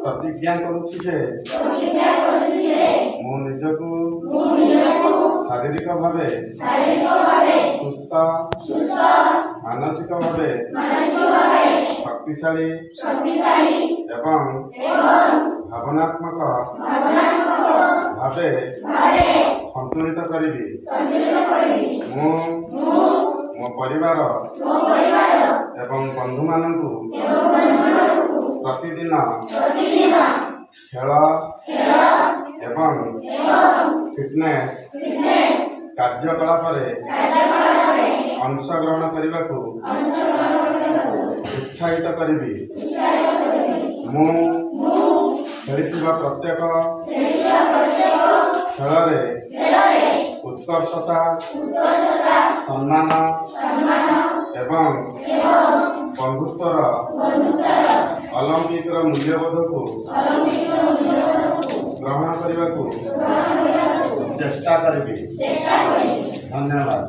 ପ୍ରତିଜ୍ଞା କରୁଛି ଯେ ମୁଁ ନିଜକୁ ଶାରୀରିକ ଭାବେ ସୁସ୍ଥ ମାନସିକ ଭାବେ ଶକ୍ତିଶାଳୀ ଏବଂ ଭାବନାତ୍ମକ ଭାବେ ସନ୍ତୁଳିତ କରିବି। ମୁଁ ମୋ ପରିବାର ଏବଂ ବନ୍ଧୁମାନଙ୍କୁ ପ୍ରତିଦିନ ଖେଳ ଏବଂ ଫିଟନେସ୍ କାର୍ଯ୍ୟକଳାପରେ ଅଂଶଗ୍ରହଣ କରିବାକୁ ଉତ୍ସାହିତ କରିବି। ମୁଁ ଖେଳିଥିବା ପ୍ରତ୍ୟେକ ଖେଳରେ ଉତ୍କର୍ଷତା ସମ୍ମାନ ଏବଂ ବନ୍ଧୁତ୍ୱର ଅଲୌକିକ ମୂଲ୍ୟବୋଧକୁ ଗ୍ରହଣ କରିବାକୁ ଚେଷ୍ଟା କରିବି। ଧନ୍ୟବାଦ।